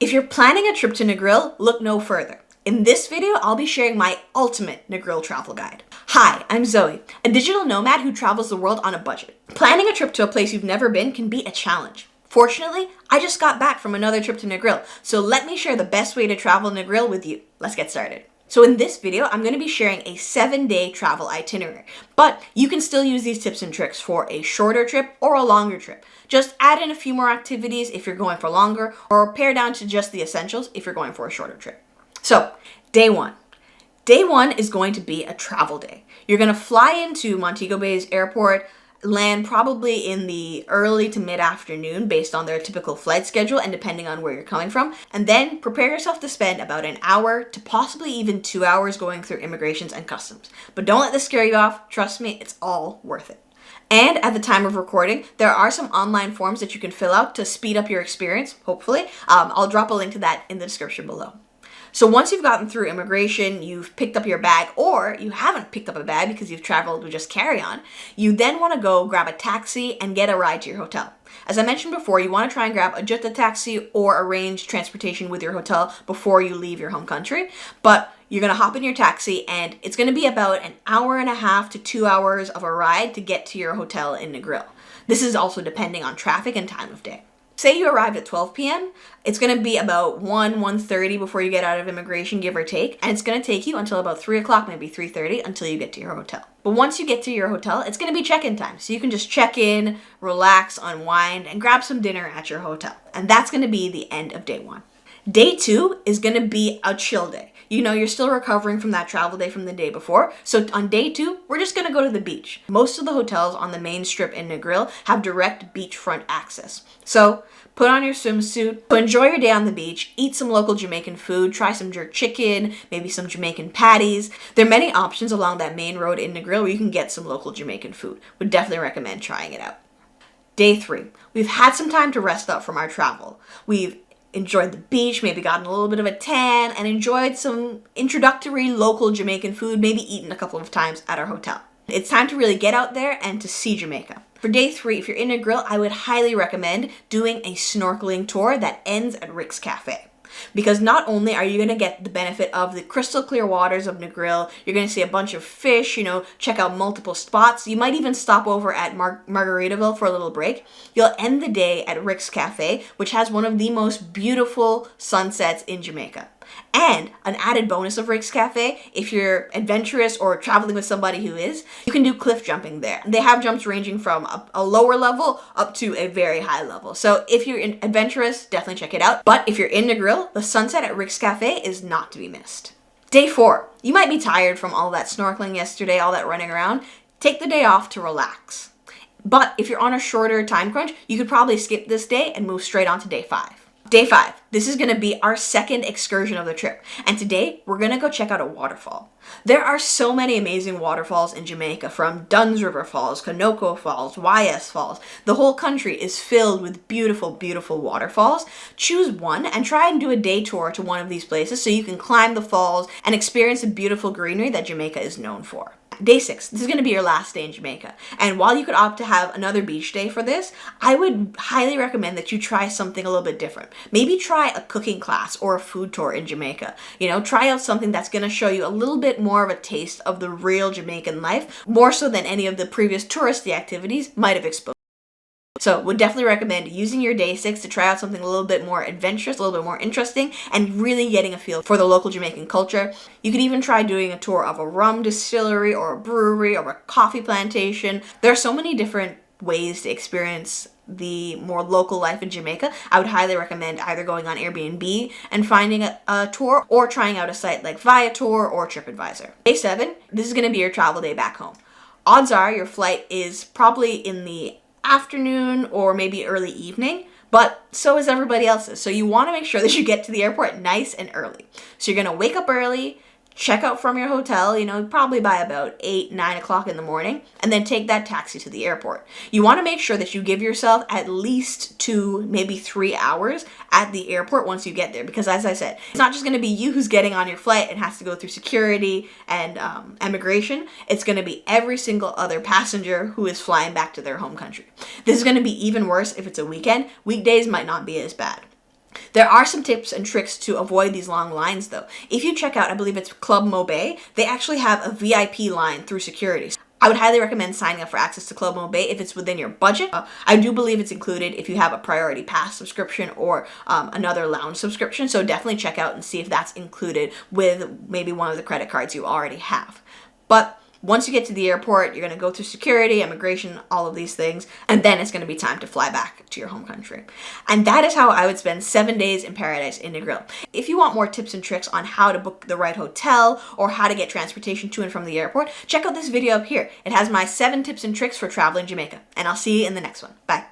If you're planning a trip to Negril, look no further. In this video, I'll be sharing my ultimate Negril travel guide. Hi, I'm Zoe, a digital nomad who travels the world on a budget. Planning a trip to a place you've never been can be a challenge. Fortunately, I just got back from another trip to Negril, so let me share the best way to travel Negril with you. Let's get started. So in this video, I'm going to be sharing a 7-day travel itinerary, but you can still use these tips and tricks for a shorter trip or a longer trip. Just add in a few more activities if you're going for longer, or pare down to just the essentials if you're going for a shorter trip. So, day one. Day one is going to be a travel day. You're going to fly into Montego Bay's airport, land probably in the early to mid-afternoon based on their typical flight schedule and depending on where you're coming from, and then prepare yourself to spend about an hour to possibly even 2 hours going through immigrations and customs. But don't let this scare you off. Trust me, it's all worth it. And at the time of recording, there are some online forms that you can fill out to speed up your experience, hopefully. I'll drop a link to that in the description below. So once you've gotten through immigration, you've picked up your bag, or you haven't picked up a bag because you've traveled with just carry-on, you then want to go grab a taxi and get a ride to your hotel. As I mentioned before, you want to try and grab a Jutta taxi or arrange transportation with your hotel before you leave your home country. But you're going to hop in your taxi and it's going to be about an hour and a half to 2 hours of a ride to get to your hotel in Negril. This is also depending on traffic and time of day. Say you arrived at 12 p.m., it's going to be about 1:30 before you get out of immigration, give or take, and it's going to take you until about 3 o'clock, maybe 3:30, until you get to your hotel. But once you get to your hotel, it's going to be check-in time, so you can just check in, relax, unwind, and grab some dinner at your hotel. And that's going to be the end of day one. Day two is going to be a chill day. You know, you're still recovering from that travel day from the day before. So on day two, we're just going to go to the beach. Most of the hotels on the main strip in Negril have direct beachfront access. So put on your swimsuit, enjoy your day on the beach, eat some local Jamaican food, try some jerk chicken, maybe some Jamaican patties. There are many options along that main road in Negril where you can get some local Jamaican food. Would definitely recommend trying it out. Day three, we've had some time to rest up from our travel. We've enjoyed the beach, maybe gotten a little bit of a tan, and enjoyed some introductory local Jamaican food, maybe eaten a couple of times at our hotel. It's time to really get out there and to see Jamaica. For day three, if you're in Negril, I would highly recommend doing a snorkeling tour that ends at Rick's Cafe. Because not only are you going to get the benefit of the crystal clear waters of Negril, you're going to see a bunch of fish, check out multiple spots. You might even stop over at Margaritaville for a little break. You'll end the day at Rick's Cafe, which has one of the most beautiful sunsets in Jamaica. And an added bonus of Rick's Cafe, if you're adventurous or traveling with somebody who is, you can do cliff jumping there. They have jumps ranging from a lower level up to a very high level. So if you're adventurous, definitely check it out. But if you're in Negril, the sunset at Rick's Cafe is not to be missed. Day four, you might be tired from all that snorkeling yesterday, all that running around. Take the day off to relax. But if you're on a shorter time crunch, you could probably skip this day and move straight on to day five. Day five, this is going to be our second excursion of the trip, and today we're going to go check out a waterfall. There are so many amazing waterfalls in Jamaica, from Dunn's River Falls, Konoko Falls, YS Falls. The whole country is filled with beautiful, beautiful waterfalls. Choose one and try and do a day tour to one of these places so you can climb the falls and experience the beautiful greenery that Jamaica is known for. Day six, this is going to be your last day in Jamaica. And while you could opt to have another beach day for this, I would highly recommend that you try something a little bit different. Maybe try a cooking class or a food tour in Jamaica. Try out something that's going to show you a little bit more of a taste of the real Jamaican life, more so than any of the previous touristy activities might have exposed. So would definitely recommend using your day six to try out something a little bit more adventurous, a little bit more interesting, and really getting a feel for the local Jamaican culture. You could even try doing a tour of a rum distillery or a brewery or a coffee plantation. There are so many different ways to experience the more local life in Jamaica. I would highly recommend either going on Airbnb and finding a tour, or trying out a site like Viator or TripAdvisor. Day seven, this is going to be your travel day back home. Odds are your flight is probably in the afternoon or maybe early evening, but so is everybody else's. So you want to make sure that you get to the airport nice and early. So you're going to wake up early, check out from your hotel, probably by about 8, 9 o'clock in the morning, and then take that taxi to the airport. You want to make sure that you give yourself at least 2, maybe 3 hours at the airport once you get there, because as I said, it's not just going to be you who's getting on your flight and has to go through security and immigration. It's going to be every single other passenger who is flying back to their home country. This is going to be even worse if it's a weekend. Weekdays might not be as bad. There are some tips and tricks to avoid these long lines though. If you check out, I believe it's Club Mobay, they actually have a VIP line through security. I would highly recommend signing up for access to Club Mobay if it's within your budget. I do believe it's included if you have a priority pass subscription or another lounge subscription. So definitely check out and see if that's included with maybe one of the credit cards you already have. But once you get to the airport, you're going to go through security, immigration, all of these things, and then it's going to be time to fly back to your home country. And that is how I would spend 7 days in paradise in Negril. If you want more tips and tricks on how to book the right hotel or how to get transportation to and from the airport, check out this video up here. It has my 7 tips and tricks for traveling Jamaica. And I'll see you in the next one. Bye.